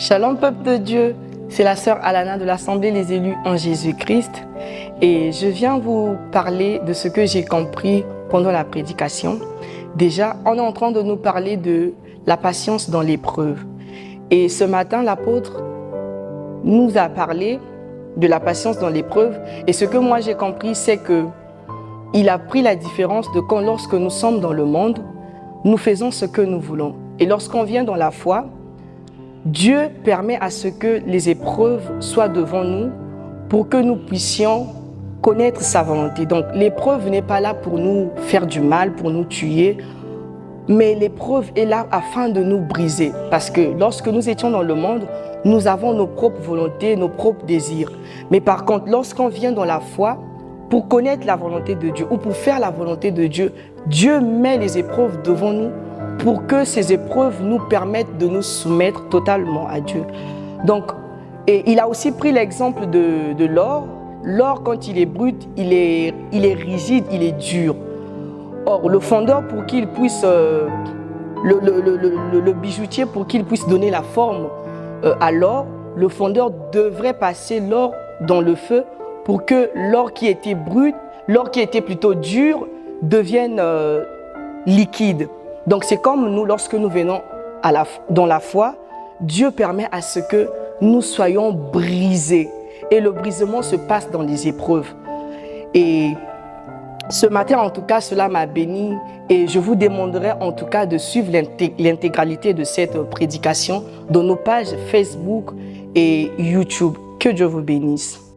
Shalom peuple de Dieu, c'est la sœur Alana de l'Assemblée Les Élus en Jésus-Christ et je viens vous parler de ce que j'ai compris pendant la prédication. Déjà, on est en train de nous parler de la patience dans l'épreuve. Et ce matin, l'apôtre nous a parlé de la patience dans l'épreuve et ce que moi j'ai compris, c'est que il a pris la différence de quand lorsque nous sommes dans le monde, nous faisons ce que nous voulons. Et lorsqu'on vient dans la foi, Dieu permet à ce que les épreuves soient devant nous pour que nous puissions connaître sa volonté. Donc l'épreuve n'est pas là pour nous faire du mal, pour nous tuer, mais l'épreuve est là afin de nous briser. Parce que lorsque nous étions dans le monde, nous avons nos propres volontés, nos propres désirs. Mais par contre, lorsqu'on vient dans la foi, pour connaître la volonté de Dieu ou pour faire la volonté de Dieu, Dieu met les épreuves devant nous pour que ces épreuves nous permettent de nous soumettre totalement à Dieu. Donc, et il a aussi pris l'exemple de l'or. L'or, quand il est brut, il est rigide, il est dur. Or, le fondeur, pour qu'il puisse, le bijoutier, pour qu'il puisse donner la forme à l'or, le fondeur devrait passer l'or dans le feu pour que l'or qui était brut, l'or qui était plutôt dur, devienne liquide. Donc c'est comme nous, lorsque nous venons dans la foi, Dieu permet à ce que nous soyons brisés. Et le brisement se passe dans les épreuves. Et ce matin, en tout cas, cela m'a béni. Et je vous demanderai en tout cas de suivre l'intégralité de cette prédication dans nos pages Facebook et YouTube. Que Dieu vous bénisse.